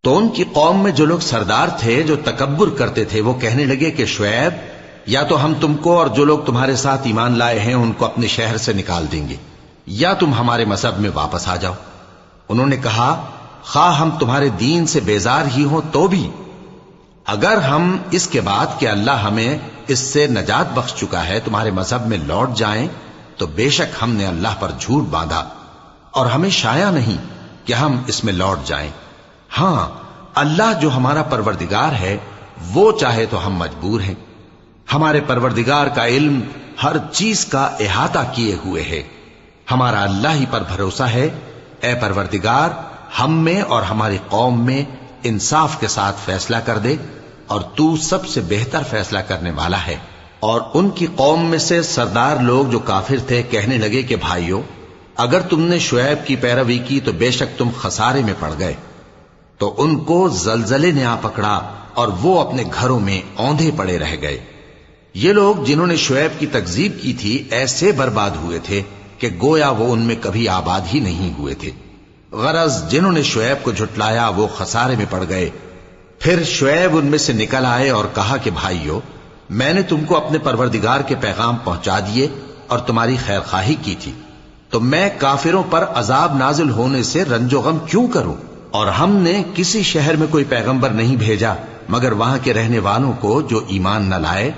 تو ان کی قوم میں جو لوگ سردار تھے جو تکبر کرتے تھے وہ کہنے لگے کہ شعیب یا تو ہم تم کو اور جو لوگ تمہارے ساتھ ایمان لائے ہیں ان کو اپنے شہر سے نکال دیں گے یا تم ہمارے مذہب میں واپس آ جاؤ۔ انہوں نے کہا خواہ ہم تمہارے دین سے بیزار ہی ہوں تو بھی اگر ہم اس کے بعد کہ اللہ ہمیں اس سے نجات بخش چکا ہے تمہارے مذہب میں لوٹ جائیں تو بے شک ہم نے اللہ پر جھوٹ باندھا اور ہمیں شایع نہیں کہ ہم اس میں لوٹ جائیں۔ ہاں اللہ جو ہمارا پروردگار ہے وہ چاہے تو ہم مجبور ہیں، ہمارے پروردگار کا علم ہر چیز کا احاطہ کیے ہوئے ہے، ہمارا اللہ ہی پر بھروسہ ہے۔ اے پروردگار ہم میں اور ہماری قوم میں انصاف کے ساتھ فیصلہ کر دے اور تو سب سے بہتر فیصلہ کرنے والا ہے۔ اور ان کی قوم میں سے سردار لوگ جو کافر تھے کہنے لگے کہ بھائیو اگر تم نے شعیب کی پیروی کی تو بے شک تم خسارے میں پڑ گئے۔ تو ان کو زلزلے نے آ پکڑا اور وہ اپنے گھروں میں اوندھے پڑے رہ گئے۔ یہ لوگ جنہوں نے شعیب کی تکذیب کی تھی ایسے برباد ہوئے تھے کہ گویا وہ ان میں کبھی آباد ہی نہیں ہوئے تھے۔ غرض جنہوں نے شعیب کو جھٹلایا وہ خسارے میں پڑ گئے۔ پھر شعیب ان میں سے نکل آئے اور کہا کہ بھائیو میں نے تم کو اپنے پروردگار کے پیغام پہنچا دیے اور تمہاری خیر خواہی کی تھی، تو میں کافروں پر عذاب نازل ہونے سے رنج و غم کیوں کروں؟ اور ہم نے کسی شہر میں کوئی پیغمبر نہیں بھیجا مگر وہاں کے رہنے والوں کو جو ایمان نہ لائے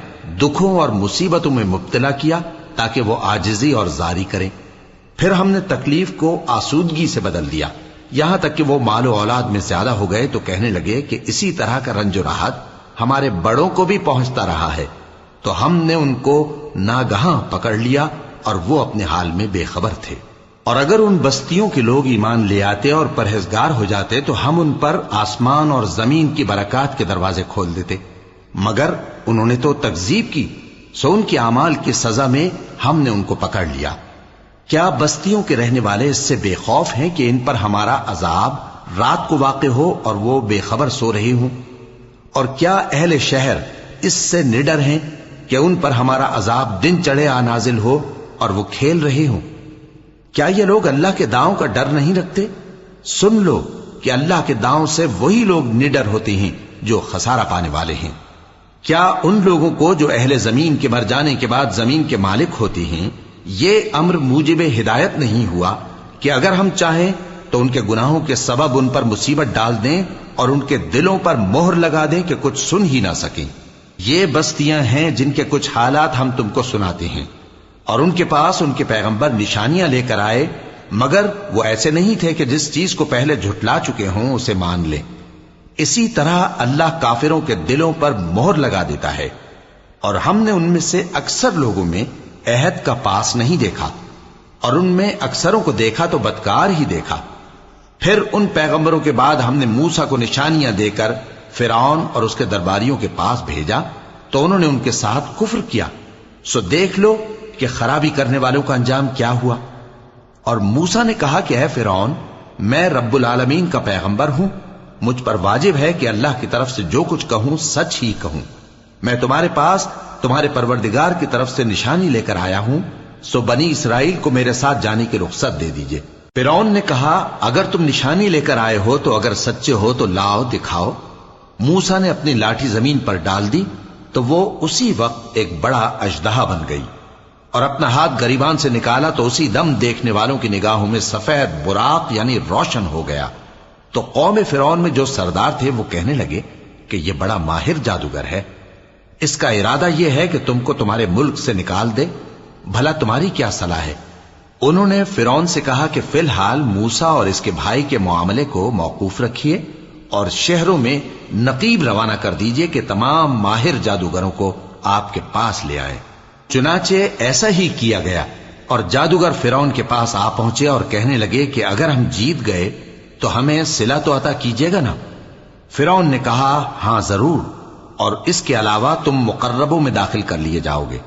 دکھوں اور مصیبتوں میں مبتلا کیا تاکہ وہ عاجزی اور زاری کریں۔ پھر ہم نے تکلیف کو آسودگی سے بدل دیا یہاں تک کہ وہ مال و اولاد میں زیادہ ہو گئے تو کہنے لگے کہ اسی طرح کا رنج و راحت ہمارے بڑوں کو بھی پہنچتا رہا ہے، تو ہم نے ان کو ناگہاں پکڑ لیا اور وہ اپنے حال میں بے خبر تھے۔ اور اگر ان بستیوں کے لوگ ایمان لے آتے اور پرہیزگار ہو جاتے تو ہم ان پر آسمان اور زمین کی برکات کے دروازے کھول دیتے، مگر انہوں نے تو تکذیب کی، سو ان کے اعمال کی سزا میں ہم نے ان کو پکڑ لیا۔ کیا بستیوں کے رہنے والے اس سے بے خوف ہیں کہ ان پر ہمارا عذاب رات کو واقع ہو اور وہ بے خبر سو رہی ہوں؟ اور کیا اہل شہر اس سے نڈر ہیں کہ ان پر ہمارا عذاب دن چڑھے آ نازل ہو اور وہ کھیل رہے ہوں؟ کیا یہ لوگ اللہ کے داؤں کا ڈر نہیں رکھتے؟ سن لو کہ اللہ کے داؤں سے وہی لوگ نڈر ہوتے ہیں جو خسارہ پانے والے ہیں۔ کیا ان لوگوں کو جو اہل زمین کے مر جانے کے بعد زمین کے مالک ہوتے ہیں یہ امر موجب ہدایت نہیں ہوا کہ اگر ہم چاہیں تو ان کے گناہوں کے سبب ان پر مصیبت ڈال دیں اور ان کے دلوں پر مہر لگا دیں کہ کچھ سن ہی نہ سکیں؟ یہ بستیاں ہیں جن کے کچھ حالات ہم تم کو سناتے ہیں، اور ان کے پاس ان کے پیغمبر نشانیاں لے کر آئے مگر وہ ایسے نہیں تھے کہ جس چیز کو پہلے جھٹلا چکے ہوں اسے مان لیں۔ اسی طرح اللہ کافروں کے دلوں پر مہر لگا دیتا ہے، اور ہم نے ان میں سے اکثر لوگوں میں عہد کا پاس نہیں دیکھا اور ان میں اکثروں کو دیکھا تو بدکار ہی دیکھا۔ پھر ان پیغمبروں کے بعد ہم نے موسیٰ کو نشانیاں دے کر فرعون اور اس کے درباریوں کے پاس بھیجا تو انہوں نے ان کے ساتھ کفر کیا، سو دیکھ لو کہ خرابی کرنے والوں کا انجام کیا ہوا۔ اور موسیٰ نے کہا کہ اے فرعون میں رب العالمین کا پیغمبر ہوں، مجھ پر واجب ہے کہ اللہ کی طرف سے جو کچھ کہوں سچ ہی کہوں، میں تمہارے پاس تمہارے پروردگار کی طرف سے نشانی لے کر آیا ہوں، سو بنی اسرائیل کو میرے ساتھ جانے کی رخصت دے دیجئے۔ فرعون نے کہا اگر تم نشانی لے کر آئے ہو تو اگر سچے ہو تو لاؤ دکھاؤ۔ موسیٰ نے اپنی لاٹھی زمین پر ڈال دی تو وہ اسی وقت ایک بڑا اژدہا بن گئی، اور اپنا ہاتھ گریبان سے نکالا تو اسی دم دیکھنے والوں کی نگاہوں میں سفید براق یعنی روشن ہو گیا۔ تو قوم فرعون میں جو سردار تھے وہ کہنے لگے کہ یہ بڑا ماہر جادوگر ہے، اس کا ارادہ یہ ہے کہ تم کو تمہارے ملک سے نکال دے، بھلا تمہاری کیا صلاح ہے؟ انہوں نے فرعون سے کہا کہ فی الحال موسیٰ اور اس کے بھائی کے معاملے کو موقوف رکھیے اور شہروں میں نقیب روانہ کر دیجئے کہ تمام ماہر جادوگروں کو آپ کے پاس لے آئے۔ چنانچہ ایسا ہی کیا گیا، اور جادوگر فرعون کے پاس آ پہنچے اور کہنے لگے کہ اگر ہم جیت گئے تو ہمیں صلہ تو عطا کیجیے گا نا؟ فرعون نے کہا ہاں ضرور، اور اس کے علاوہ تم مقربوں میں داخل کر لیے جاؤ گے۔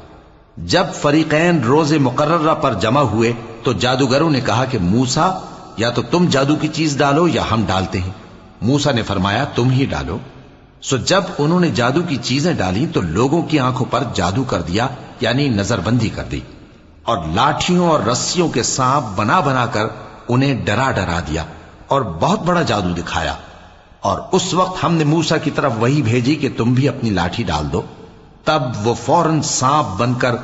جب فریقین روز مقررہ پر جمع ہوئے تو جادوگروں نے کہا کہ موسیٰ یا تو تم جادو کی چیز ڈالو یا ہم ڈالتے ہیں۔ موسیٰ نے فرمایا تم ہی ڈالو۔ سو جب انہوں نے جادو کی چیزیں ڈالی تو لوگوں کی آنکھوں پر جادو کر دیا یعنی نظر بندی کر دی، اور لاٹھیوں اور رسیوں کے سانپ بنا بنا کر انہیں ڈرا ڈرا دیا اور بہت بڑا جادو دکھایا۔ اور اس وقت ہم نے موسیٰ کی طرف وہی بھیجی کہ تم بھی اپنی لاٹھی ڈال دو، تب وہ فوراً سانپ بن کر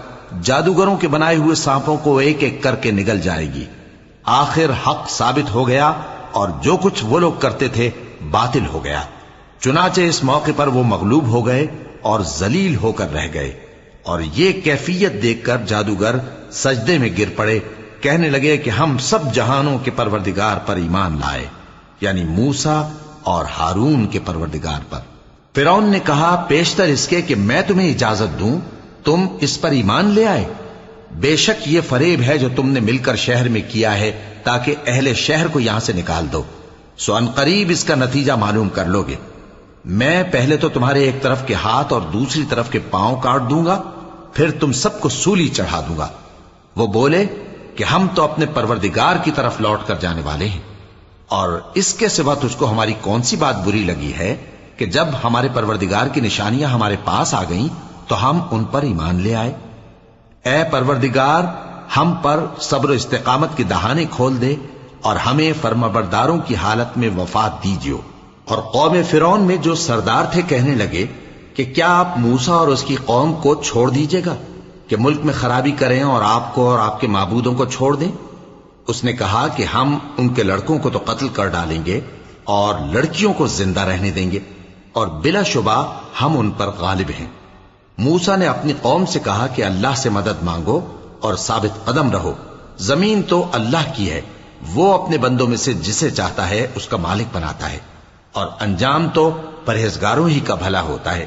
جادوگروں کے بنائے ہوئے سانپوں کو ایک ایک کر کے نگل جائے گی۔ آخر حق ثابت ہو گیا اور جو کچھ وہ لوگ کرتے تھے باطل ہو گیا۔ چنانچہ اس موقع پر وہ مغلوب ہو گئے اور ذلیل ہو کر رہ گئے، اور یہ کیفیت دیکھ کر جادوگر سجدے میں گر پڑے، کہنے لگے کہ ہم سب جہانوں کے پروردگار پر ایمان لائے، یعنی موسیٰ اور ہارون کے پروردگار پر۔ فرعون نے کہا پیشتر اس کے کہ میں تمہیں اجازت دوں تم اس پر ایمان لے آئے، بے شک یہ فریب ہے جو تم نے مل کر شہر میں کیا ہے تاکہ اہل شہر کو یہاں سے نکال دو، سو ان قریب اس کا نتیجہ معلوم کر لو گے۔ میں پہلے تو تمہارے ایک طرف کے ہاتھ اور دوسری طرف کے پاؤں کاٹ دوں گا، پھر تم سب کو سولی چڑھا دوں گا۔ وہ بولے کہ ہم تو اپنے پروردگار کی طرف لوٹ کر جانے والے ہیں، اور اس کے سوا تجھ کو ہماری کون سی بات بری لگی ہے کہ جب ہمارے پروردگار کی نشانیاں ہمارے پاس آ گئیں تو ہم ان پر ایمان لے آئے؟ اے پروردگار، ہم پر صبر و استقامت کی دہانے کھول دے اور ہمیں فرمانبرداروں کی حالت میں وفات دیجیو۔ اور قوم فرعون میں جو سردار تھے کہنے لگے کہ کیا آپ موسیٰ اور اس کی قوم کو چھوڑ دیجیے گا کہ ملک میں خرابی کریں اور آپ کو اور آپ کے معبودوں کو چھوڑ دیں؟ اس نے کہا کہ ہم ان کے لڑکوں کو تو قتل کر ڈالیں گے اور لڑکیوں کو زندہ رہنے دیں گے، اور بلا شبہ ہم ان پر غالب ہیں۔ موسیٰ نے اپنی قوم سے کہا کہ اللہ سے مدد مانگو اور ثابت قدم رہو، زمین تو اللہ کی ہے، وہ اپنے بندوں میں سے جسے چاہتا ہے اس کا مالک بناتا ہے، اور انجام تو پرہیزگاروں ہی کا بھلا ہوتا ہے۔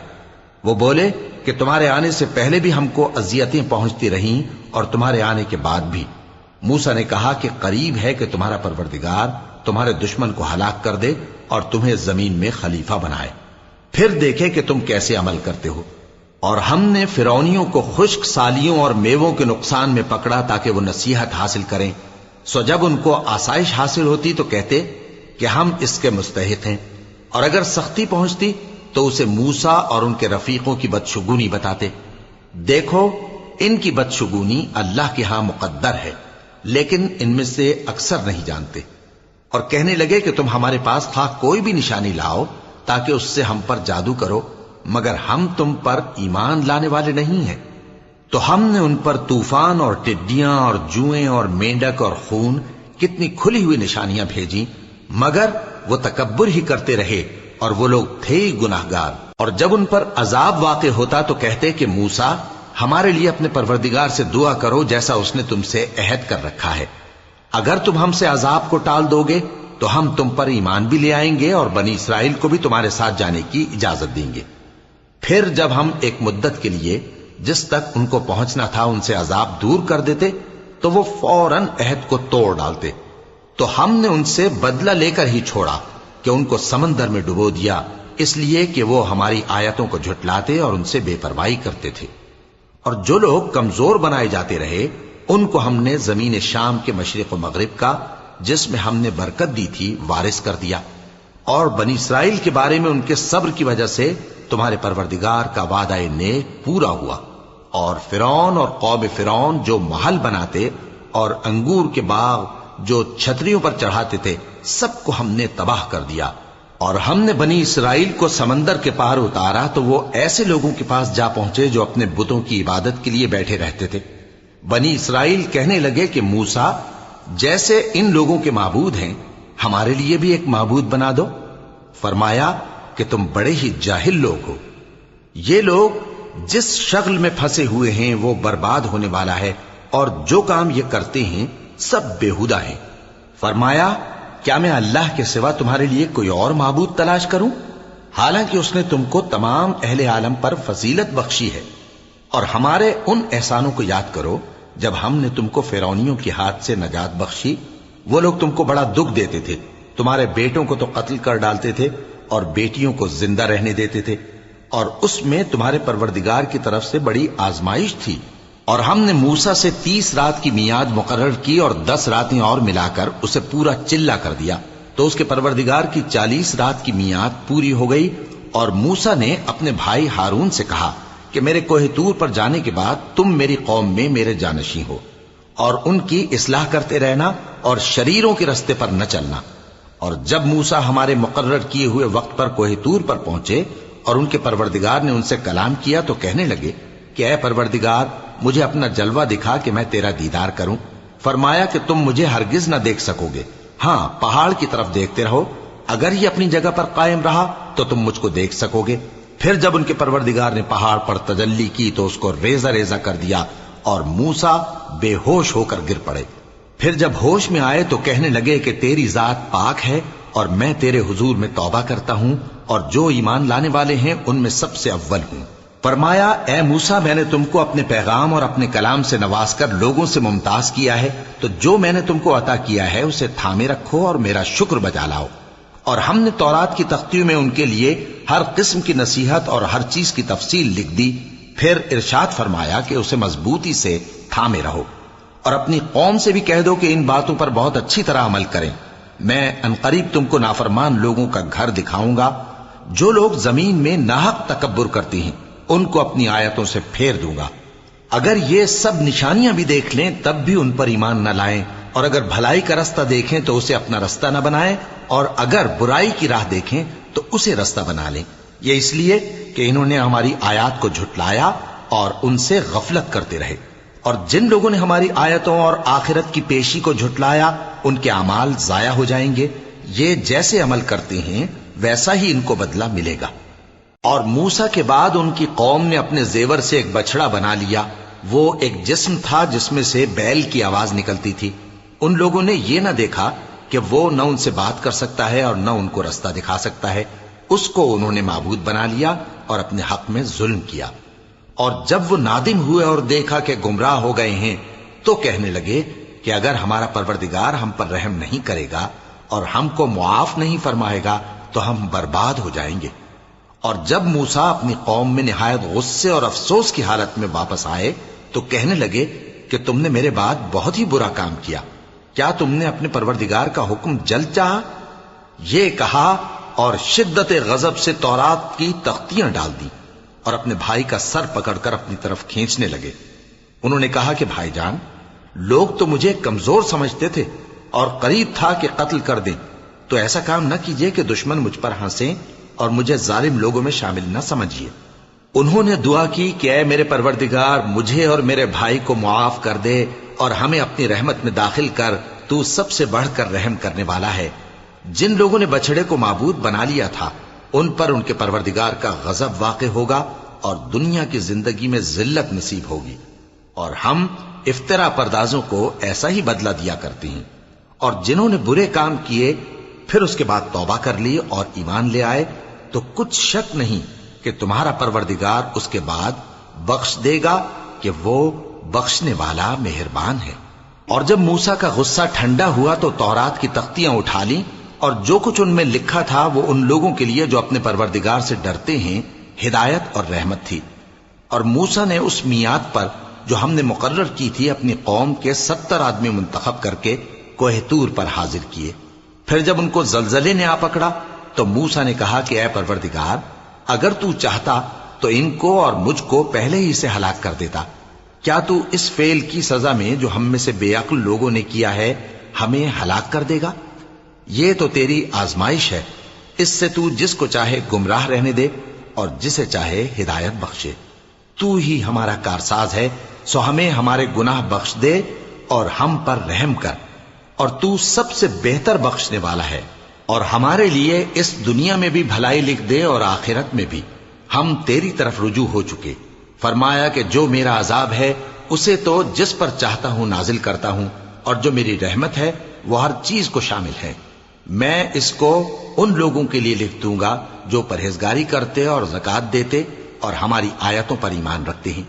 وہ بولے کہ تمہارے آنے سے پہلے بھی ہم کو اذیتیں پہنچتی رہیں اور تمہارے آنے کے بعد بھی۔ موسیٰ نے کہا کہ قریب ہے کہ تمہارا پروردگار تمہارے دشمن کو ہلاک کر دے اور تمہیں زمین میں خلیفہ بنائے، پھر دیکھے کہ تم کیسے عمل کرتے ہو۔ اور ہم نے فرعونیوں کو خشک سالیوں اور میووں کے نقصان میں پکڑا تاکہ وہ نصیحت حاصل کریں، سو جب ان کو آسائش حاصل ہوتی تو کہتے کہ ہم اس کے مستحق ہیں، اور اگر سختی پہنچتی تو اسے موسیٰ اور ان کے رفیقوں کی بدشگونی بتاتے۔ دیکھو ان کی بدشگونی اللہ کے ہاں مقدر ہے، لیکن ان میں سے اکثر نہیں جانتے۔ اور کہنے لگے کہ تم ہمارے پاس خواہ کوئی بھی نشانی لاؤ تاکہ اس سے ہم پر جادو کرو، مگر ہم تم پر ایمان لانے والے نہیں ہیں۔ تو ہم نے ان پر طوفان اور ٹڈیاں اور جوئیں اور مینڈک اور خون کتنی کھلی ہوئی نشانیاں بھیجی، مگر وہ تکبر ہی کرتے رہے اور وہ لوگ تھے ہی گناہگار۔ اور جب ان پر عذاب واقع ہوتا تو کہتے کہ موسیٰ ہمارے لیے اپنے پروردگار سے دعا کرو جیسا اس نے تم سے عہد کر رکھا ہے، اگر تم ہم سے عذاب کو ٹال دو گے تو ہم تم پر ایمان بھی لے آئیں گے اور بنی اسرائیل کو بھی تمہارے ساتھ جانے کی اجازت دیں گے۔ پھر جب ہم ایک مدت کے لیے جس تک ان کو پہنچنا تھا ان سے عذاب دور کر دیتے تو وہ فوراً عہد کو توڑ ڈالتے، تو ہم نے ان سے بدلہ لے کر ہی چھوڑا کہ ان کو سمندر میں ڈبو دیا، اس لیے کہ وہ ہماری آیتوں کو جھٹلاتے اور ان سے بے پرواہی کرتے تھے۔ اور جو لوگ کمزور بنائے جاتے رہے ان کو ہم نے زمین شام کے مشرق و مغرب کا جس میں ہم نے برکت دی تھی وارث کر دیا، اور بنی اسرائیل کے بارے میں ان کے صبر کی وجہ سے تمہارے پروردگار کا وعدہ نیک پورا ہوا۔ اور فرعون اور قوم فرعون جو محل بناتے اور انگور کے باغ جو چھتریوں پر چڑھاتے تھے سب کو ہم نے تباہ کر دیا۔ اور ہم نے بنی اسرائیل کو سمندر کے پار اتارا تو وہ ایسے لوگوں کے پاس جا پہنچے جو اپنے بتوں کی عبادت کے لیے بیٹھے رہتے تھے۔ بنی اسرائیل کہنے لگے کہ موسیٰ جیسے ان لوگوں کے معبود ہیں ہمارے لیے بھی ایک معبود بنا دو۔ فرمایا کہ تم بڑے ہی جاہل لوگ ہو، یہ لوگ جس شغل میں پھنسے ہوئے ہیں وہ برباد ہونے والا ہے، اور جو کام یہ کرتے ہیں سب بےہودہ ہیں۔ فرمایا کیا میں اللہ کے سوا تمہارے لیے کوئی اور معبود تلاش کروں، حالانکہ اس نے تم کو تمام اہل عالم پر فضیلت بخشی ہے۔ اور ہمارے ان احسانوں کو یاد کرو جب ہم نے تم کو فرعونیوں کے ہاتھ سے نجات بخشی، وہ لوگ تم کو بڑا دکھ دیتے تھے، تمہارے بیٹوں کو تو قتل کر ڈالتے تھے اور بیٹیوں کو زندہ رہنے دیتے تھے، اور اس میں تمہارے پروردگار کی طرف سے بڑی آزمائش تھی۔ اور ہم نے موسیٰ سے 30 رات کی میعاد مقرر کی اور 10 راتیں اور ملا کر اسے پورا چلہ کر دیا، تو اس کے پروردگار کی 40 رات کی میعاد پوری ہو گئی۔ اور موسیٰ نے اپنے بھائی ہارون سے کہا کہ میرے کوہ طور پر جانے کے بعد تم میری قوم میں میرے جانشین ہو، اور ان کی اصلاح کرتے رہنا اور شریروں کے رستے پر نہ چلنا، اور جب موسیٰ ہمارے مقرر کیے ہوئے وقت پر کوہ طور پر پہنچے اور ان کے پروردگار نے ان سے کلام کیا تو کہنے لگے کہ اے پروردگار مجھے اپنا جلوہ دکھا کہ میں تیرا دیدار کروں۔ فرمایا کہ تم مجھے ہرگز نہ دیکھ سکو گے، ہاں پہاڑ کی طرف دیکھتے رہو، اگر یہ اپنی جگہ پر قائم رہا تو تم مجھ کو دیکھ سکو گے۔ پھر جب ان کے پروردگار نے پہاڑ پر تجلی کی تو اس کو ریزہ ریزہ کر دیا اور موسیٰ بے ہوش ہو کر گر پڑے۔ پھر جب ہوش میں آئے تو کہنے لگے کہ تیری ذات پاک ہے اور میں تیرے حضور میں توبہ کرتا ہوں اور جو ایمان لانے والے ہیں ان میں سب سے اول ہوں۔ فرمایا اے موسیٰ میں نے تم کو اپنے پیغام اور اپنے کلام سے نواز کر لوگوں سے ممتاز کیا ہے، تو جو میں نے تم کو عطا کیا ہے اسے تھامے رکھو اور میرا شکر بجا لاؤ۔ اور ہم نے تورات کی تختیوں میں ان کے لیے ہر قسم کی نصیحت اور ہر چیز کی تفصیل لکھ دی۔ پھر ارشاد فرمایا کہ اسے مضبوطی سے تھامے رہو اور اپنی قوم سے بھی کہہ دو کہ ان باتوں پر بہت اچھی طرح عمل کریں۔ میں انقریب تم کو نافرمان لوگوں کا گھر دکھاؤں گا۔ جو لوگ زمین میں ناحق تکبر کرتی ہیں ان کو اپنی آیتوں سے پھیر دوں گا۔ اگر یہ سب نشانیاں بھی دیکھ لیں تب بھی ان پر ایمان نہ لائیں، اور اگر بھلائی کا رستہ دیکھیں تو اسے اپنا رستہ نہ بنائیں، اور اگر برائی کی راہ دیکھیں تو اسے رستہ بنا لیں۔ یہ اس لیے کہ انہوں نے ہماری آیات کو جھٹلایا اور ان سے غفلت کرتے رہے۔ اور جن لوگوں نے ہماری آیتوں اور آخرت کی پیشی کو جھٹلایا ان کے اعمال ضائع ہو جائیں گے۔ یہ جیسے عمل کرتے ہیں ویسا ہی ان کو بدلہ ملے گا۔ اور موسیٰ کے بعد ان کی قوم نے اپنے زیور سے ایک بچڑا بنا لیا، وہ ایک جسم تھا جس میں سے بیل کی آواز نکلتی تھی۔ ان لوگوں نے یہ نہ دیکھا کہ وہ نہ ان سے بات کر سکتا ہے اور نہ ان کو رستہ دکھا سکتا ہے، اس کو انہوں نے معبود بنا لیا اور اپنے حق میں ظلم کیا۔ اور جب وہ نادم ہوئے اور دیکھا کہ گمراہ ہو گئے ہیں تو کہنے لگے کہ اگر ہمارا پروردگار ہم پر رحم نہیں کرے گا اور ہم کو معاف نہیں فرمائے گا تو ہم برباد ہو جائیں گے۔ اور جب موسیٰ اپنی قوم میں نہایت غصے اور افسوس کی حالت میں واپس آئے تو کہنے لگے کہ تم نے میرے بعد بہت ہی برا کام کیا، کیا تم نے اپنے پروردگار کا حکم جلد چاہا؟ یہ کہا اور شدت غضب سے تورات کی تختیاں ڈال دی اور اپنے بھائی کا سر پکڑ کر اپنی طرف کھینچنے لگے۔ انہوں نے کہا کہ بھائی جان، لوگ تو مجھے کمزور سمجھتے تھے اور قریب تھا کہ قتل کر دیں، تو ایسا کام نہ کیجیے کہ دشمن مجھ پر ہنسیں اور مجھے ظالم لوگوں میں شامل نہ سمجھیے۔ انہوں نے دعا کی کہ اے میرے پروردگار مجھے اور میرے بھائی کو معاف کر دے اور ہمیں اپنی رحمت میں داخل کر، تو سب سے بڑھ کر رحم کرنے والا ہے۔ جن لوگوں نے بچڑے کو معبود بنا لیا تھا ان پر ان کے پروردگار کا غضب واقع ہوگا اور دنیا کی زندگی میں ذلت نصیب ہوگی، اور ہم افترا پردازوں کو ایسا ہی بدلہ دیا کرتے ہیں۔ اور جنہوں نے برے کام کیے پھر اس کے بعد توبہ کر لی اور ایمان لے آئے تو کچھ شک نہیں کہ تمہارا پروردگار اس کے بعد بخش دے گا کہ وہ بخشنے والا مہربان ہے۔ اور جب موسیٰ کا غصہ ٹھنڈا ہوا تو تورات کی تختیاں اٹھا لیں، اور جو کچھ ان میں لکھا تھا وہ ان لوگوں کے لیے جو اپنے پروردگار سے ڈرتے ہیں ہدایت اور رحمت تھی۔ اور موسیٰ نے اس میعاد پر جو ہم نے مقرر کی تھی اپنی قوم کے 70 آدمی منتخب کر کے کوہ طور پر حاضر کیے۔ پھر جب ان کو زلزلے نے آ پکڑا تو موسیٰ نے کہا کہ اے پروردگار اگر تو چاہتا تو ان کو اور مجھ کو پہلے ہی سے ہلاک کر دیتا، کیا تو اس فعل کی سزا میں جو ہم میں سے بے عقل لوگوں نے کیا ہے ہمیں ہلاک کر دے گا؟ یہ تو تیری آزمائش ہے، اس سے تو جس کو چاہے گمراہ رہنے دے اور جسے چاہے ہدایت بخشے۔ تو ہی ہمارا کارساز ہے، سو ہمیں ہمارے گناہ بخش دے اور ہم پر رحم کر، اور تو سب سے بہتر بخشنے والا ہے، اور ہمارے لیے اس دنیا میں بھی بھلائی لکھ دے اور آخرت میں بھی، ہم تیری طرف رجوع ہو چکے۔ فرمایا کہ جو میرا عذاب ہے اسے تو جس پر چاہتا ہوں نازل کرتا ہوں، اور جو میری رحمت ہے وہ ہر چیز کو شامل ہے۔ میں اس کو ان لوگوں کے لیے لکھ دوں گا جو پرہیزگاری کرتے اور زکوٰۃ دیتے اور ہماری آیتوں پر ایمان رکھتے ہیں،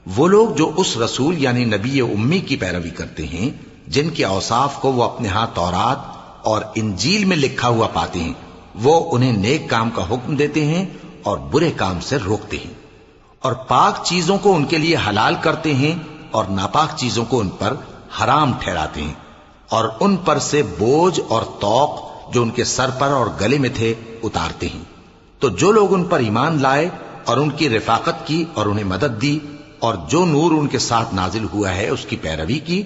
وہ لوگ جو اس رسول یعنی نبی امی کی پیروی کرتے ہیں جن کے اوصاف کو وہ اپنے ہاں تورات اور انجیل میں لکھا ہوا پاتے ہیں، وہ انہیں نیک کام کا حکم دیتے ہیں اور برے کام سے روکتے ہیں، اور پاک چیزوں کو ان کے لیے حلال کرتے ہیں اور ناپاک چیزوں کو ان پر حرام ٹھہراتے ہیں، اور ان پر سے بوجھ اور طوق جو ان کے سر پر اور گلے میں تھے اتارتے ہیں۔ تو جو لوگ ان پر ایمان لائے اور ان کی رفاقت کی اور انہیں مدد دی اور جو نور ان کے ساتھ نازل ہوا ہے اس کی پیروی کی،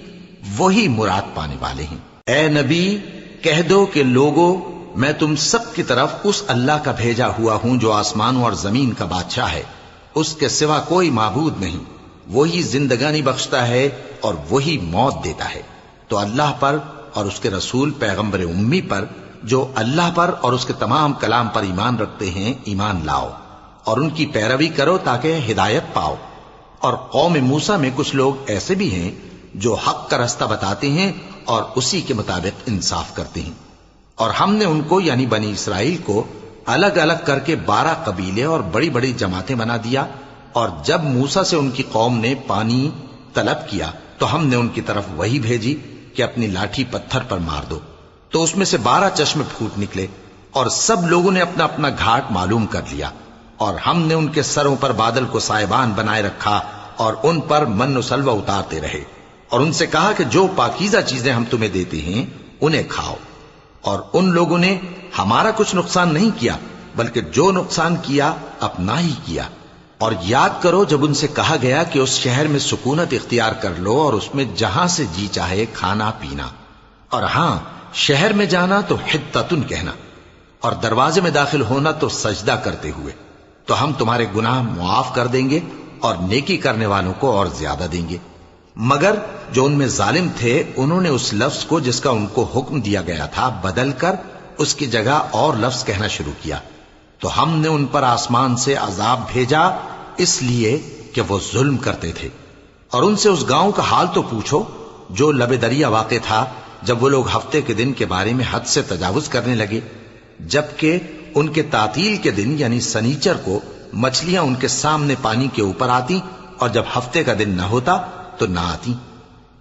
وہی مراد پانے والے ہیں۔ اے نبی کہہ دو کہ لوگوں میں تم سب کی طرف اس اللہ کا بھیجا ہوا ہوں جو آسمانوں اور زمین کا بادشاہ ہے، اس کے سوا کوئی معبود نہیں، وہی زندگانی بخشتا ہے اور وہی موت دیتا ہے۔ تو اللہ پر اور اس کے رسول پیغمبر امی پر جو اللہ پر اور اس کے تمام کلام پر ایمان رکھتے ہیں ایمان لاؤ اور ان کی پیروی کرو تاکہ ہدایت پاؤ۔ اور قوم موسیٰ میں کچھ لوگ ایسے بھی ہیں جو حق کا راستہ بتاتے ہیں اور اسی کے مطابق انصاف کرتے ہیں۔ اور ہم نے ان کو یعنی بنی اسرائیل کو الگ الگ کر کے 12 قبیلے اور بڑی بڑی جماعتیں بنا دیا، اور جب موسیٰ سے ان کی قوم نے پانی طلب کیا تو ہم نے ان کی طرف وہی بھیجی کہ اپنی لاٹھی پتھر پر مار دو، تو اس میں سے 12 چشمے پھوٹ نکلے، اور سب لوگوں نے اپنا اپنا گھاٹ معلوم کر لیا، اور ہم نے ان کے سروں پر بادل کو سائبان بنائے رکھا اور ان پر من و سلوہ اتارتے رہے، اور ان سے کہا کہ جو پاکیزہ چیزیں ہم تمہیں دیتے ہیں انہیں کھاؤ۔ اور ان لوگوں نے ہمارا کچھ نقصان نہیں کیا بلکہ جو نقصان کیا اپنا ہی کیا۔ اور یاد کرو جب ان سے کہا گیا کہ اس شہر میں سکونت اختیار کر لو اور اس میں جہاں سے جی چاہے کھانا پینا، اور ہاں شہر میں جانا تو حتتن کہنا، اور دروازے میں داخل ہونا تو سجدہ کرتے ہوئے، تو ہم تمہارے گناہ معاف کر دیں گے اور نیکی کرنے والوں کو اور زیادہ دیں گے۔ مگر جو ان میں ظالم تھے انہوں نے اس لفظ کو جس کا ان کو حکم دیا گیا تھا بدل کر اس کی جگہ اور لفظ کہنا شروع کیا، تو ہم نے ان پر آسمان سے عذاب بھیجا اس لیے کہ وہ ظلم کرتے تھے۔ اور ان سے اس گاؤں کا حال تو پوچھو جو لب دریا واقع تھا، جب وہ لوگ ہفتے کے دن کے بارے میں حد سے تجاوز کرنے لگے، جبکہ ان کے تعطیل کے دن یعنی سنیچر کو مچھلیاں ان کے سامنے پانی کے اوپر آتی، اور جب ہفتے کا دن نہ ہوتا تو نہ آتی۔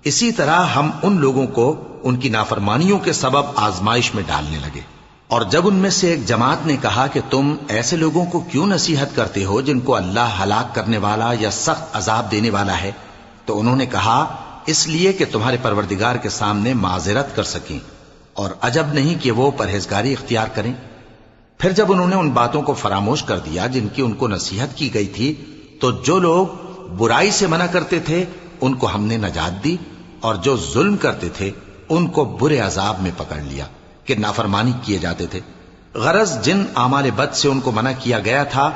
اسی طرح ہم ان لوگوں کو ان کی نافرمانیوں کے سبب آزمائش میں ڈالنے لگے۔ اور جب ان میں سے ایک جماعت نے کہا کہ تم ایسے لوگوں کو کیوں نصیحت کرتے ہو جن کو اللہ ہلاک کرنے والا یا سخت عذاب دینے والا ہے، تو انہوں نے کہا اس لیے کہ تمہارے پروردگار کے سامنے معذرت کر سکیں، اور عجب نہیں کہ وہ پرہیزگاری اختیار کریں۔ پھر جب انہوں نے ان باتوں کو فراموش کر دیا جن کی ان کو نصیحت کی گئی تھی، تو جو لوگ برائی سے منع کرتے تھے ان کو ہم نے نجات دی، اور جو ظلم کرتے تھے ان کو برے عذاب میں پکڑ لیا کہ نافرمانی کیے جاتے تھے۔ غرض جن اعمال بد سے ان کو منع کیا گیا تھا،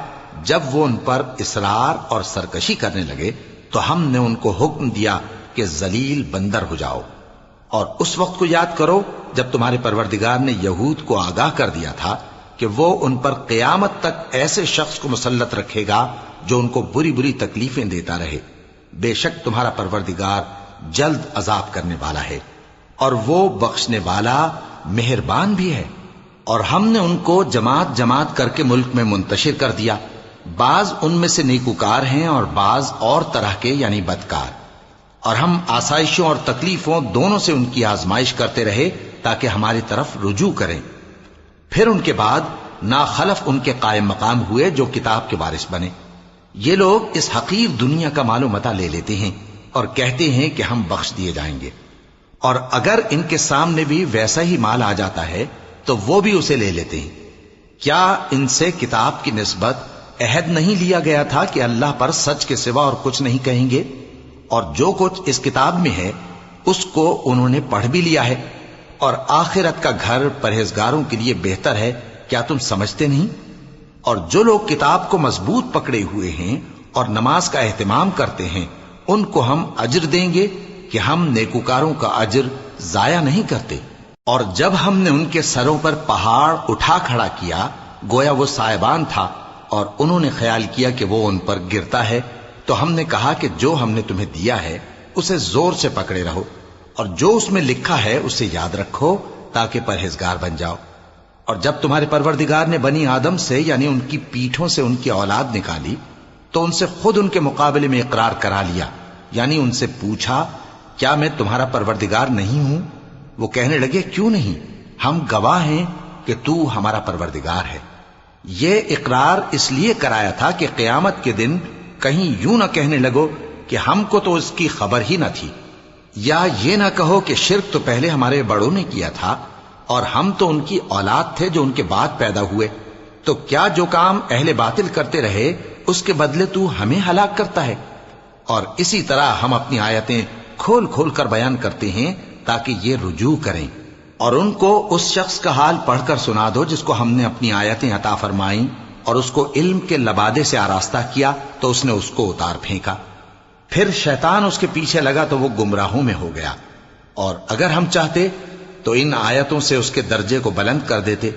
جب وہ ان پر اصرار اور سرکشی کرنے لگے تو ہم نے ان کو حکم دیا کہ ذلیل بندر ہو جاؤ۔ اور اس وقت کو یاد کرو جب تمہارے پروردگار نے یہود کو آگاہ کر دیا تھا کہ وہ ان پر قیامت تک ایسے شخص کو مسلط رکھے گا جو ان کو بری بری تکلیفیں دیتا رہے۔ بے شک تمہارا پروردگار جلد عذاب کرنے والا ہے، اور وہ بخشنے والا مہربان بھی ہے۔ اور ہم نے ان کو جماعت جماعت کر کے ملک میں منتشر کر دیا، بعض ان میں سے نیکوکار ہیں اور بعض اور طرح کے یعنی بدکار، اور ہم آسائشوں اور تکلیفوں دونوں سے ان کی آزمائش کرتے رہے تاکہ ہماری طرف رجوع کریں۔ پھر ان کے بعد ناخلف ان کے قائم مقام ہوئے جو کتاب کے وارث بنے۔ یہ لوگ اس حقیر دنیا کا مال و متاع لے لیتے ہیں اور کہتے ہیں کہ ہم بخش دیے جائیں گے، اور اگر ان کے سامنے بھی ویسا ہی مال آ جاتا ہے تو وہ بھی اسے لے لیتے ہیں۔ کیا ان سے کتاب کی نسبت عہد نہیں لیا گیا تھا کہ اللہ پر سچ کے سوا اور کچھ نہیں کہیں گے؟ اور جو کچھ اس کتاب میں ہے اس کو انہوں نے پڑھ بھی لیا ہے، اور آخرت کا گھر پرہیزگاروں کے لیے بہتر ہے، کیا تم سمجھتے نہیں؟ اور جو لوگ کتاب کو مضبوط پکڑے ہوئے ہیں اور نماز کا اہتمام کرتے ہیں ان کو ہم اجر دیں گے کہ ہم نیکوکاروں کا اجر ضائع نہیں کرتے۔ اور جب ہم نے ان کے سروں پر پہاڑ اٹھا کھڑا کیا گویا وہ سائبان تھا، اور انہوں نے خیال کیا کہ وہ ان پر گرتا ہے، تو ہم نے کہا کہ جو ہم نے تمہیں دیا ہے اسے زور سے پکڑے رہو، اور جو اس میں لکھا ہے اسے یاد رکھو تاکہ پرہیزگار بن جاؤ۔ اور جب تمہارے پروردگار نے بنی آدم سے یعنی ان کی پیٹھوں سے ان کی اولاد نکالی تو ان سے خود ان کے مقابلے میں اقرار کرا لیا، یعنی ان سے پوچھا کیا میں تمہارا پروردگار نہیں ہوں؟ وہ کہنے لگے کیوں نہیں، ہم گواہ ہیں کہ تو ہمارا پروردگار ہے۔ یہ اقرار اس لیے کرایا تھا کہ قیامت کے دن کہیں یوں نہ کہنے لگو کہ ہم کو تو اس کی خبر ہی نہ تھی، یا یہ نہ کہو کہ شرک تو پہلے ہمارے بڑوں نے کیا تھا اور ہم تو ان کی اولاد تھے جو ان کے بعد پیدا ہوئے، تو کیا جو کام اہل باطل کرتے رہے اس کے بدلے تو ہمیں ہلاک کرتا ہے؟ اور اسی طرح ہم اپنی آیتیں کھول کھول کر بیان کرتے ہیں تاکہ یہ رجوع کریں۔ اور ان کو اس شخص کا حال پڑھ کر سنا دو جس کو ہم نے اپنی آیتیں عطا فرمائیں اور اس کو علم کے لبادے سے آراستہ کیا تو اس نے اس کو اتار پھینکا، پھر شیطان اس کے پیچھے لگا تو وہ گمراہوں میں ہو گیا، اور اگر ہم چاہتے تو ان آیتوں سے اس کے درجے کو بلند کر دیتے،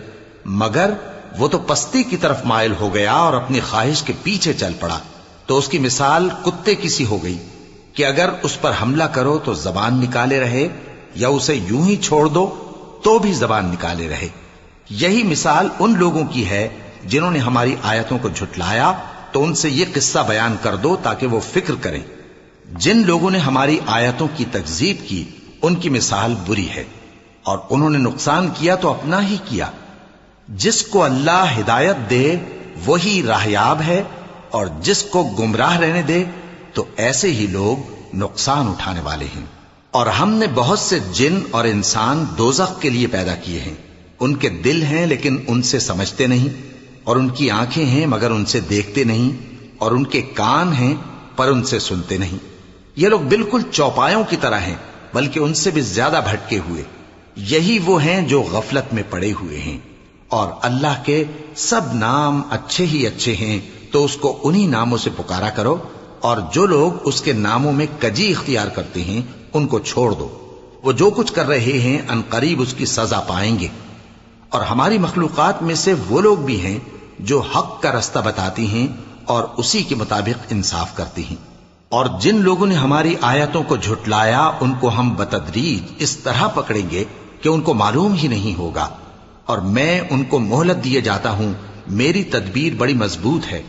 مگر وہ تو پستی کی طرف مائل ہو گیا اور اپنی خواہش کے پیچھے چل پڑا، تو اس کی مثال کتے کی سی ہو گئی کہ اگر اس پر حملہ کرو تو زبان نکالے رہے، یا اسے یوں ہی چھوڑ دو تو بھی زبان نکالے رہے۔ یہی مثال ان لوگوں کی ہے جنہوں نے ہماری آیتوں کو جھٹلایا، تو ان سے یہ قصہ بیان کر دو تاکہ وہ فکر کریں۔ جن لوگوں نے ہماری آیتوں کی تکذیب کی ان کی مثال بری ہے، اور انہوں نے نقصان کیا تو اپنا ہی کیا۔ جس کو اللہ ہدایت دے وہی راہیاب ہے، اور جس کو گمراہ رہنے دے تو ایسے ہی لوگ نقصان اٹھانے والے ہیں۔ اور ہم نے بہت سے جن اور انسان دوزخ کے لیے پیدا کیے ہیں، ان کے دل ہیں لیکن ان سے سمجھتے نہیں، اور ان کی آنکھیں ہیں مگر ان سے دیکھتے نہیں، اور ان کے کان ہیں پر ان سے سنتے نہیں۔ یہ لوگ بالکل چوپایوں کی طرح ہیں، بلکہ ان سے بھی زیادہ بھٹکے ہوئے۔ یہی وہ ہیں جو غفلت میں پڑے ہوئے ہیں۔ اور اللہ کے سب نام اچھے ہی اچھے ہیں، تو اس کو انہی ناموں سے پکارا کرو، اور جو لوگ اس کے ناموں میں کجی اختیار کرتے ہیں ان کو چھوڑ دو۔ وہ جو کچھ کر رہے ہیں ان قریب اس کی سزا پائیں گے۔ اور ہماری مخلوقات میں سے وہ لوگ بھی ہیں جو حق کا رستہ بتاتی ہیں اور اسی کے مطابق انصاف کرتی ہیں۔ اور جن لوگوں نے ہماری آیتوں کو جھٹلایا ان کو ہم بتدریج اس طرح پکڑیں گے کہ ان کو معلوم ہی نہیں ہوگا، اور میں ان کو مہلت دیے جاتا ہوں، میری تدبیر بڑی مضبوط ہے۔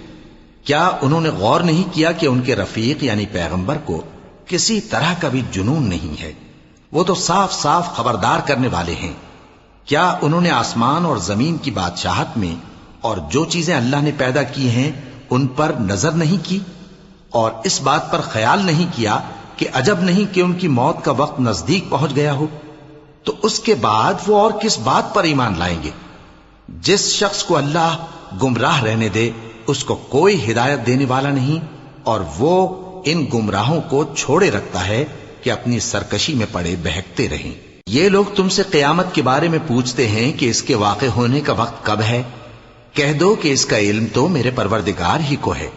کیا انہوں نے غور نہیں کیا کہ ان کے رفیق یعنی پیغمبر کو کسی طرح کا بھی جنون نہیں ہے؟ وہ تو صاف صاف خبردار کرنے والے ہیں۔ کیا انہوں نے آسمان اور زمین کی بادشاہت میں اور جو چیزیں اللہ نے پیدا کی ہیں ان پر نظر نہیں کی، اور اس بات پر خیال نہیں کیا کہ عجب نہیں کہ ان کی موت کا وقت نزدیک پہنچ گیا ہو؟ تو اس کے بعد وہ اور کس بات پر ایمان لائیں گے؟ جس شخص کو اللہ گمراہ رہنے دے اس کو کوئی ہدایت دینے والا نہیں، اور وہ ان گمراہوں کو چھوڑے رکھتا ہے کہ اپنی سرکشی میں پڑے بہکتے رہیں۔ یہ لوگ تم سے قیامت کے بارے میں پوچھتے ہیں کہ اس کے واقع ہونے کا وقت کب ہے؟ کہہ دو کہ اس کا علم تو میرے پروردگار ہی کو ہے،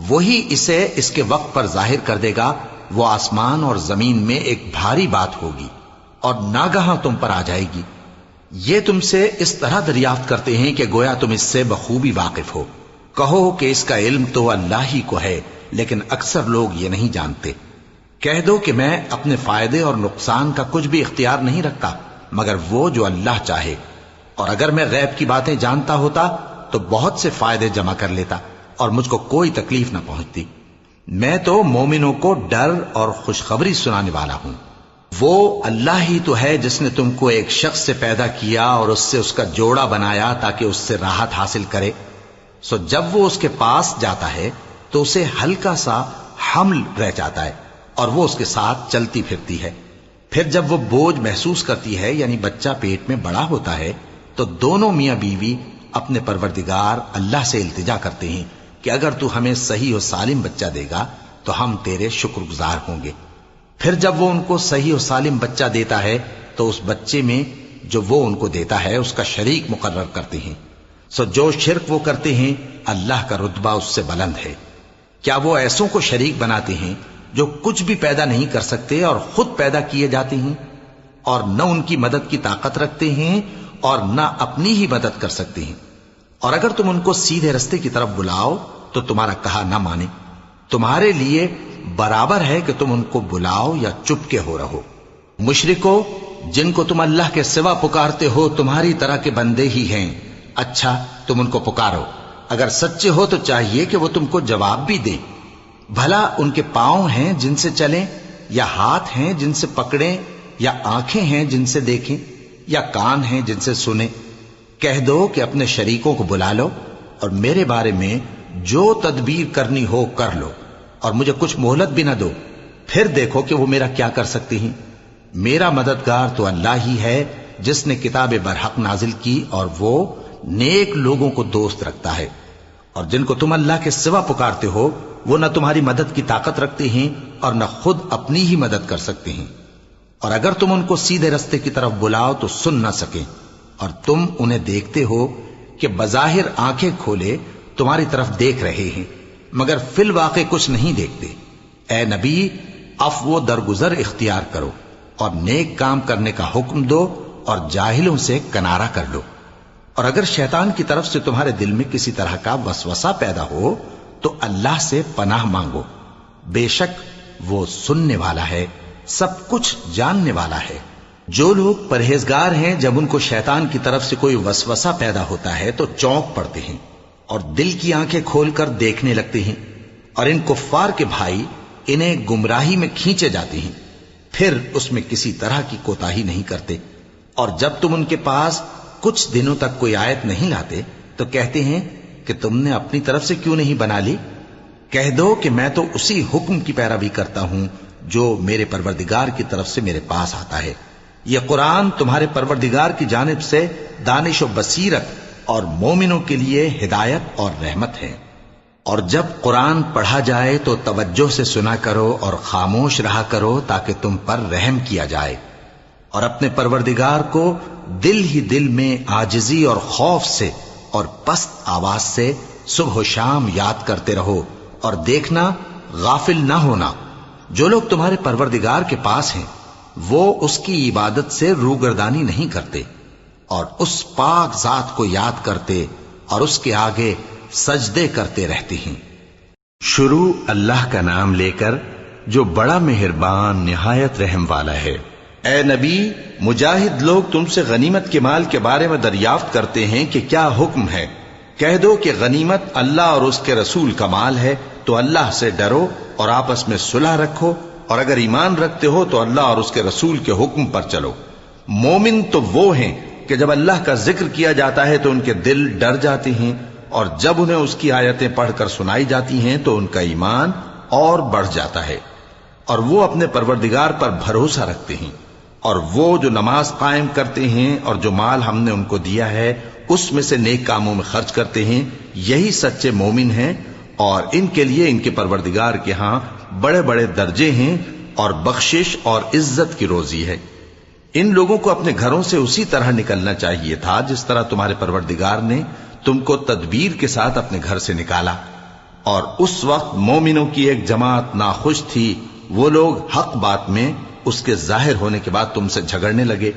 وہی اسے اس کے وقت پر ظاہر کر دے گا۔ وہ آسمان اور زمین میں ایک بھاری بات ہوگی اور ناگہاں تم پر آ جائے گی۔ یہ تم سے اس طرح دریافت کرتے ہیں کہ گویا تم اس سے بخوبی واقف ہو۔ کہو کہ اس کا علم تو اللہ ہی کو ہے، لیکن اکثر لوگ یہ نہیں جانتے۔ کہہ دو کہ میں اپنے فائدے اور نقصان کا کچھ بھی اختیار نہیں رکھتا مگر وہ جو اللہ چاہے، اور اگر میں غیب کی باتیں جانتا ہوتا تو بہت سے فائدے جمع کر لیتا اور مجھ کو کوئی تکلیف نہ پہنچتی۔ میں تو مومنوں کو ڈر اور خوشخبری سنانے والا ہوں۔ وہ اللہ ہی تو ہے جس نے تم کو ایک شخص سے پیدا کیا اور اس سے اس کا جوڑا بنایا تاکہ اس سے راحت حاصل کرے۔ سو جب وہ اس کے پاس جاتا ہے تو اسے ہلکا سا حمل رہ جاتا ہے اور وہ اس کے ساتھ چلتی پھرتی ہے۔ پھر جب وہ بوجھ محسوس کرتی ہے یعنی بچہ پیٹ میں بڑا ہوتا ہے تو دونوں میاں بیوی اپنے پروردگار اللہ سے التجا کرتے ہیں کہ اگر تو ہمیں صحیح و سالم بچہ دے گا تو ہم تیرے شکر گزار ہوں گے۔ پھر جب وہ ان کو صحیح و سالم بچہ دیتا ہے تو اس بچے میں جو وہ ان کو دیتا ہے اس کا شریک مقرر کرتے ہیں۔ سو جو شرک وہ کرتے ہیں اللہ کا رتبہ اس سے بلند ہے۔ کیا وہ ایسوں کو شریک بناتے ہیں جو کچھ بھی پیدا نہیں کر سکتے اور خود پیدا کیے جاتے ہیں، اور نہ ان کی مدد کی طاقت رکھتے ہیں اور نہ اپنی ہی مدد کر سکتے ہیں؟ اور اگر تم ان کو سیدھے رستے کی طرف بلاؤ تو تمہارا کہا نہ مانے۔ تمہارے لیے برابر ہے کہ تم ان کو بلاؤ یا چپ کے ہو رہو۔ مشرکو، جن کو تم اللہ کے سوا پکارتے ہو تمہاری طرح کے بندے ہی ہیں۔ اچھا تم ان کو پکارو، اگر سچے ہو تو چاہیے کہ وہ تم کو جواب بھی دیں۔ بھلا ان کے پاؤں ہیں جن سے چلیں، یا ہاتھ ہیں جن سے پکڑیں، یا آنکھیں ہیں جن سے دیکھیں، یا کان ہیں جن سے سنیں؟ کہہ دو کہ اپنے شریکوں کو بلا لو اور میرے بارے میں جو تدبیر کرنی ہو کر لو، اور مجھے کچھ مہلت بھی نہ دو، پھر دیکھو کہ وہ میرا کیا کر سکتی ہیں۔ میرا مددگار تو اللہ ہی ہے جس نے کتاب برحق نازل کی، اور وہ نیک لوگوں کو دوست رکھتا ہے۔ اور جن کو تم اللہ کے سوا پکارتے ہو وہ نہ تمہاری مدد کی طاقت رکھتے ہیں اور نہ خود اپنی ہی مدد کر سکتے ہیں۔ اور اگر تم ان کو سیدھے رستے کی طرف بلاؤ تو سن نہ سکیں، اور تم انہیں دیکھتے ہو کہ بظاہر آنکھیں کھولے تمہاری طرف دیکھ رہے ہیں مگر فی الواقع کچھ نہیں دیکھتے۔ اے نبی، عفو و درگزر اختیار کرو اور نیک کام کرنے کا حکم دو اور جاہلوں سے کنارہ کر لو۔ اور اگر شیطان کی طرف سے تمہارے دل میں کسی طرح کا وسوسہ پیدا ہو تو اللہ سے پناہ مانگو، بے شک وہ سننے والا ہے، سب کچھ جاننے والا ہے۔ جو لوگ پرہیزگار ہیں جب ان کو شیطان کی طرف سے کوئی وسوسہ پیدا ہوتا ہے تو چونک پڑتے ہیں اور دل کی آنکھیں کھول کر دیکھنے لگتے ہیں، اور ان کفار کے بھائی انہیں گمراہی میں کھینچے جاتے ہیں، پھر اس میں کسی طرح کی کوتاہی نہیں کرتے۔ اور جب تم ان کے پاس کچھ دنوں تک کوئی آیت نہیں لاتے تو کہتے ہیں کہ تم نے اپنی طرف سے کیوں نہیں بنا لی؟ کہہ دو کہ میں تو اسی حکم کی پیروی کرتا ہوں جو میرے پروردگار کی طرف سے میرے پاس آتا ہے۔ یہ قرآن تمہارے پروردگار کی جانب سے دانش و بصیرت اور مومنوں کے لیے ہدایت اور رحمت ہے۔ اور جب قرآن پڑھا جائے تو توجہ سے سنا کرو اور خاموش رہا کرو تاکہ تم پر رحم کیا جائے، اور اپنے پروردگار کو دل ہی دل میں عاجزی اور خوف سے اور پست آواز سے صبح و شام یاد کرتے رہو، اور دیکھنا غافل نہ ہونا۔ جو لوگ تمہارے پروردگار کے پاس ہیں وہ اس کی عبادت سے روگردانی نہیں کرتے اور اس پاک ذات کو یاد کرتے اور اس کے آگے سجدے کرتے رہتے ہیں۔ شروع اللہ کا نام لے کر جو بڑا مہربان نہایت رحم والا ہے۔ اے نبی، مجاہد لوگ تم سے غنیمت کے مال کے بارے میں دریافت کرتے ہیں کہ کیا حکم ہے۔ کہہ دو کہ غنیمت اللہ اور اس کے رسول کا مال ہے، تو اللہ سے ڈرو اور آپس میں صلح رکھو، اور اگر ایمان رکھتے ہو تو اللہ اور اس کے رسول کے حکم پر چلو۔ مومن تو وہ ہیں کہ جب اللہ کا ذکر کیا جاتا ہے تو ان کے دل ڈر جاتے ہیں، اور جب انہیں اس کی آیتیں پڑھ کر سنائی جاتی ہیں تو ان کا ایمان اور بڑھ جاتا ہے، اور وہ اپنے پروردگار پر بھروسہ رکھتے ہیں۔ اور وہ جو نماز قائم کرتے ہیں اور جو مال ہم نے ان کو دیا ہے اس میں سے نیک کاموں میں خرچ کرتے ہیں، یہی سچے مومن ہیں، اور ان کے لیے ان کے پروردگار کے ہاں بڑے بڑے درجے ہیں اور بخشش اور عزت کی روزی ہے۔ ان لوگوں کو اپنے گھروں سے اسی طرح نکلنا چاہیے تھا جس طرح تمہارے پروردگار نے تم کو تدبیر کے ساتھ اپنے گھر سے نکالا۔ اور اس وقت مومنوں کی ایک جماعت ناخوش تھی، وہ لوگ حق بات میں اس کے ظاہر ہونے کے بعد تم سے جھگڑنے لگے،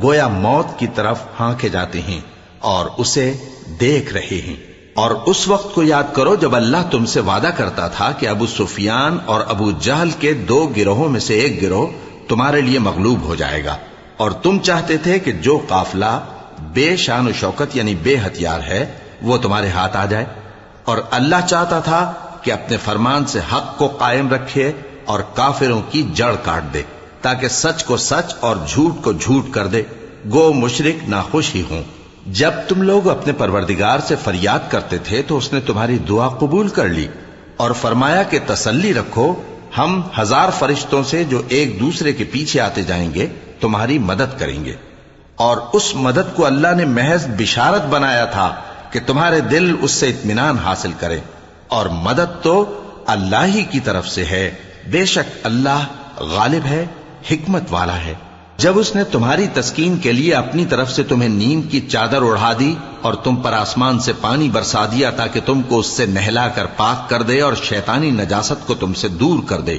گویا موت کی طرف ہانکے جاتے ہیں اور اسے دیکھ رہے ہیں۔ اور اس وقت کو یاد کرو جب اللہ تم سے وعدہ کرتا تھا کہ ابو سفیان اور ابو جہل کے 2 گروہوں میں سے ایک گروہ تمہارے لیے مغلوب ہو جائے گا، اور تم چاہتے تھے کہ جو قافلہ بے شان و شوکت یعنی بے ہتھیار ہے وہ تمہارے ہاتھ آ جائے، اور اللہ چاہتا تھا کہ اپنے فرمان سے حق کو قائم رکھے اور کافروں کی جڑ کاٹ دے، تاکہ سچ کو سچ اور جھوٹ کو جھوٹ کر دے، گو مشرک ناخوش ہی ہوں۔ جب تم لوگ اپنے پروردگار سے فریاد کرتے تھے تو اس نے تمہاری دعا قبول کر لی اور فرمایا کہ تسلی رکھو، ہم 1000 فرشتوں سے جو ایک دوسرے کے پیچھے آتے جائیں گے تمہاری مدد کریں گے۔ اور اس مدد کو اللہ نے محض بشارت بنایا تھا کہ تمہارے دل اس سے اطمینان حاصل کرے، اور مدد تو اللہ ہی کی طرف سے ہے، بے شک اللہ غالب ہے، حکمت والا ہے۔ جب اس نے تمہاری تسکین کے لیے اپنی طرف سے تمہیں نیند کی چادر اڑا دی اور تم پر آسمان سے پانی برسا دیا تاکہ تم کو اس سے نہلا کر پاک کر دے اور شیطانی نجاست کو تم سے دور کر دے،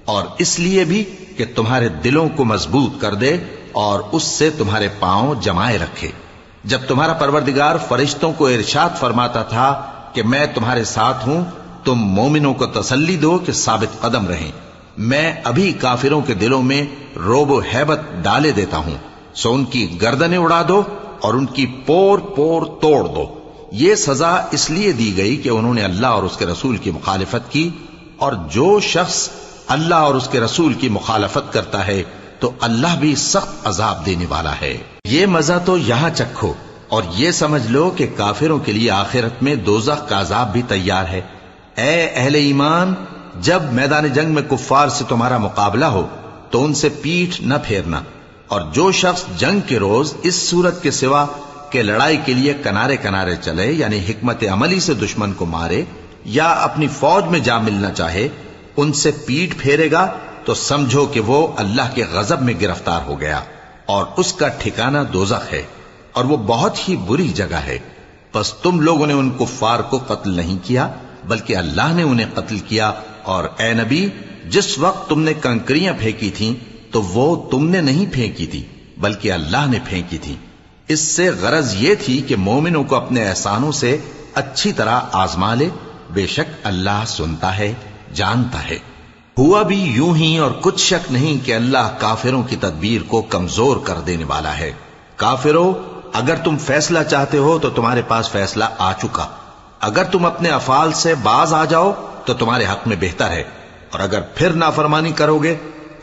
اور اس لیے بھی کہ تمہارے دلوں کو مضبوط کر دے اور اس سے تمہارے پاؤں جمائے رکھے۔ جب تمہارا پروردگار فرشتوں کو ارشاد فرماتا تھا کہ میں تمہارے ساتھ ہوں، تم مومنوں کو تسلی دو کہ ثابت قدم رہیں، میں ابھی کافروں کے دلوں میں روب و ہیبت ڈالے دیتا ہوں، سو ان کی گردنیں اڑا دو اور ان کی پور پور توڑ دو۔ یہ سزا اس لیے دی گئی کہ انہوں نے اللہ اور اس کے رسول کی مخالفت کی، اور جو شخص اللہ اور اس کے رسول کی مخالفت کرتا ہے تو اللہ بھی سخت عذاب دینے والا ہے۔ یہ مزہ تو یہاں چکھو اور یہ سمجھ لو کہ کافروں کے لیے آخرت میں دوزخ کا عذاب بھی تیار ہے۔ اے اہل ایمان، جب میدان جنگ میں کفار سے تمہارا مقابلہ ہو تو ان سے پیٹھ نہ پھیرنا، اور جو شخص جنگ کے روز اس صورت کے سوا کہ لڑائی کے لیے کنارے کنارے چلے یعنی حکمت عملی سے دشمن کو مارے یا اپنی فوج میں جا ملنا چاہے، ان سے پیٹھ پھیرے گا تو سمجھو کہ وہ اللہ کے غضب میں گرفتار ہو گیا اور اس کا ٹھکانہ دوزخ ہے اور وہ بہت ہی بری جگہ ہے۔ پس تم لوگوں نے ان کفار کو قتل نہیں کیا بلکہ اللہ نے انہیں قتل کیا، اور اے نبی جس وقت تم نے کنکریاں پھینکی تھیں تو وہ تم نے نہیں پھینکی تھی بلکہ اللہ نے پھینکی تھی۔ اس سے غرض یہ تھی کہ مومنوں کو اپنے احسانوں سے اچھی طرح آزما لے، بے شک اللہ سنتا ہے، جانتا ہے۔ ہوا بھی یوں ہی، اور کچھ شک نہیں کہ اللہ کافروں کی تدبیر کو کمزور کر دینے والا ہے۔ کافروں، اگر تم فیصلہ چاہتے ہو تو تمہارے پاس فیصلہ آ چکا، اگر تم اپنے افعال سے باز آ جاؤ تو تمہارے حق میں بہتر ہے، اور اگر پھر نافرمانی کرو گے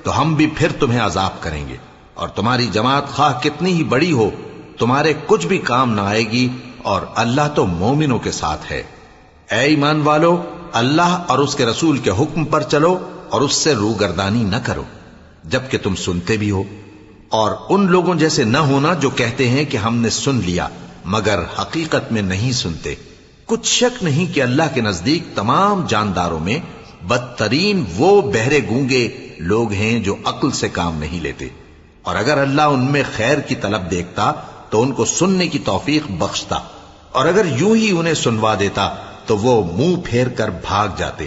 تو ہم بھی پھر تمہیں عذاب کریں گے، اور تمہاری جماعت خواہ کتنی ہی بڑی ہو تمہارے کچھ بھی کام نہ آئے گی، اور اللہ تو مومنوں کے ساتھ ہے۔ اے ایمان والو، اللہ اور اس کے رسول کے حکم پر چلو اور اس سے روگردانی نہ کرو جبکہ تم سنتے بھی ہو، اور ان لوگوں جیسے نہ ہونا جو کہتے ہیں کہ ہم نے سن لیا مگر حقیقت میں نہیں سنتے۔ کچھ شک نہیں کہ اللہ کے نزدیک تمام جانداروں میں بدترین وہ بہرے گونگے لوگ ہیں جو عقل سے کام نہیں لیتے، اور اگر اللہ ان میں خیر کی طلب دیکھتا تو ان کو سننے کی توفیق بخشتا، اور اگر یوں ہی انہیں سنوا دیتا تو وہ منہ پھیر کر بھاگ جاتے۔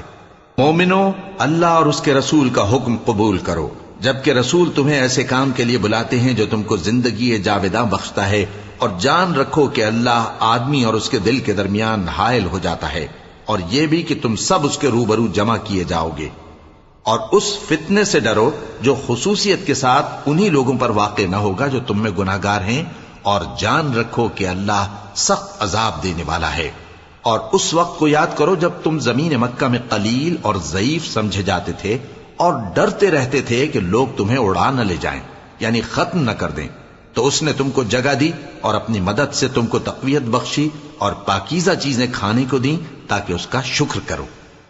مومنوں، اللہ اور اس کے رسول کا حکم قبول کرو جبکہ رسول تمہیں ایسے کام کے لیے بلاتے ہیں جو تم کو زندگی جاوداں بخشتا ہے، اور جان رکھو کہ اللہ آدمی اور اس کے دل کے درمیان حائل ہو جاتا ہے، اور یہ بھی کہ تم سب اس کے روبرو جمع کیے جاؤ گے۔ اور اس فتنے سے ڈرو جو خصوصیت کے ساتھ انہی لوگوں پر واقع نہ ہوگا جو تم میں گناہگار ہیں، اور جان رکھو کہ اللہ سخت عذاب دینے والا ہے۔ اور اس وقت کو یاد کرو جب تم زمین مکہ میں قلیل اور ضعیف سمجھے جاتے تھے اور ڈرتے رہتے تھے کہ لوگ تمہیں اڑا نہ لے جائیں، یعنی ختم نہ کر دیں، تو اس نے تم کو جگہ دی اور اپنی مدد سے تم کو تقویت بخشی اور پاکیزہ چیزیں کھانے کو دیں تاکہ اس کا شکر کرو۔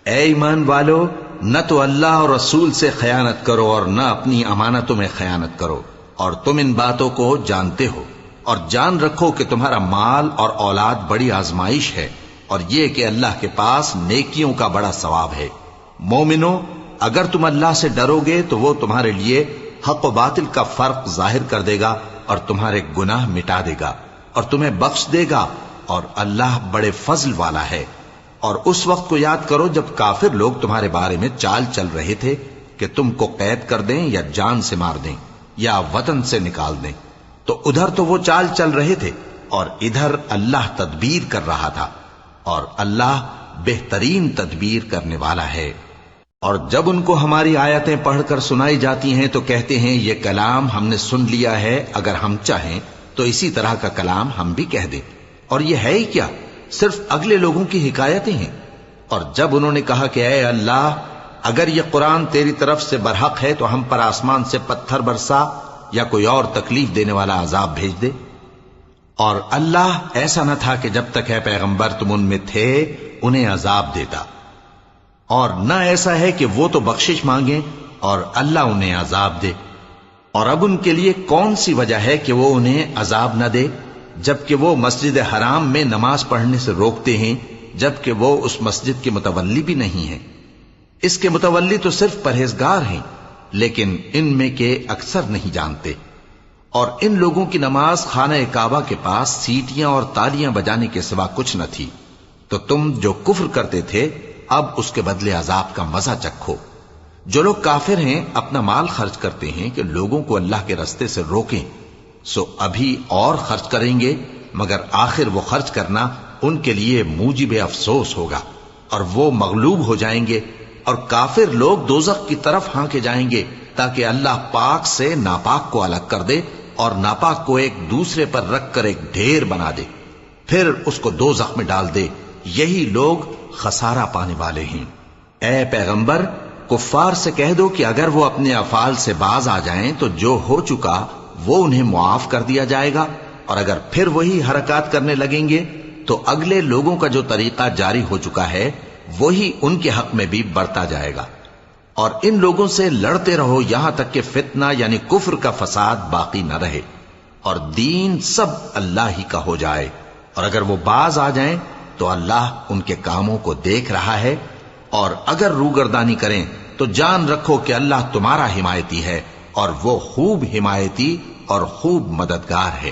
اے ایمان والو، نہ تو اللہ اور رسول سے خیانت کرو اور نہ اپنی امانتوں میں خیانت کرو، اور تم ان باتوں کو جانتے ہو، اور جان رکھو کہ تمہارا مال اور اولاد بڑی آزمائش ہے، اور یہ کہ اللہ کے پاس نیکیوں کا بڑا ثواب ہے۔ مومنو، اگر تم اللہ سے ڈرو گے تو وہ تمہارے لیے حق و باطل کا فرق ظاہر کر دے گا اور تمہارے گناہ مٹا دے گا اور تمہیں بخش دے گا، اور اللہ بڑے فضل والا ہے۔ اور اس وقت کو یاد کرو جب کافر لوگ تمہارے بارے میں چال چل رہے تھے کہ تم کو قید کر دیں یا جان سے مار دیں یا وطن سے نکال دیں، تو ادھر تو وہ چال چل رہے تھے اور ادھر اللہ تدبیر کر رہا تھا، اور اللہ بہترین تدبیر کرنے والا ہے۔ اور جب ان کو ہماری آیتیں پڑھ کر سنائی جاتی ہیں تو کہتے ہیں یہ کلام ہم نے سن لیا ہے، اگر ہم چاہیں تو اسی طرح کا کلام ہم بھی کہہ دیں، اور یہ ہے ہی کیا، صرف اگلے لوگوں کی حکایتیں ہیں۔ اور جب انہوں نے کہا کہ اے اللہ، اگر یہ قرآن تیری طرف سے برحق ہے تو ہم پر آسمان سے پتھر برسا یا کوئی اور تکلیف دینے والا عذاب بھیج دے۔ اور اللہ ایسا نہ تھا کہ جب تک اے پیغمبر تم ان میں تھے انہیں عذاب دیتا، اور نہ ایسا ہے کہ وہ تو بخشش مانگیں اور اللہ انہیں عذاب دے۔ اور اب ان کے لیے کون سی وجہ ہے کہ وہ انہیں عذاب نہ دے، جبکہ وہ مسجد حرام میں نماز پڑھنے سے روکتے ہیں، جبکہ وہ اس مسجد کے متولی بھی نہیں ہیں۔ اس کے متولی تو صرف پرہیزگار ہیں، لیکن ان میں کے اکثر نہیں جانتے۔ اور ان لوگوں کی نماز خانہ کعبہ کے پاس سیٹیاں اور تالیاں بجانے کے سوا کچھ نہ تھی، تو تم جو کفر کرتے تھے اب اس کے بدلے عذاب کا مزہ چکھو۔ جو لوگ کافر ہیں اپنا مال خرچ کرتے ہیں کہ لوگوں کو اللہ کے رستے سے روکیں، سو ابھی اور خرچ کریں گے، مگر آخر وہ خرچ کرنا ان کے لیے موجب افسوس ہوگا، اور وہ مغلوب ہو جائیں گے، اور کافر لوگ دوزخ کی طرف ہانکے جائیں گے تاکہ اللہ پاک سے ناپاک کو الگ کر دے اور ناپاک کو ایک دوسرے پر رکھ کر ایک ڈھیر بنا دے، پھر اس کو دوزخ میں ڈال دے۔ یہی لوگ خسارہ پانے والے ہیں۔ اے پیغمبر، کفار سے کہہ دو کہ اگر وہ اپنے افعال سے باز آ جائیں تو جو ہو چکا وہ انہیں معاف کر دیا جائے گا، اور اگر پھر وہی حرکات کرنے لگیں گے تو اگلے لوگوں کا جو طریقہ جاری ہو چکا ہے وہی ان کے حق میں بھی برتا جائے گا۔ اور ان لوگوں سے لڑتے رہو یہاں تک کہ فتنہ یعنی کفر کا فساد باقی نہ رہے اور دین سب اللہ ہی کا ہو جائے، اور اگر وہ باز آ جائیں تو اللہ ان کے کاموں کو دیکھ رہا ہے، اور اگر روگردانی کریں تو جان رکھو کہ اللہ تمہارا حمایتی ہے اور وہ خوب حمایتی اور خوب مددگار ہے۔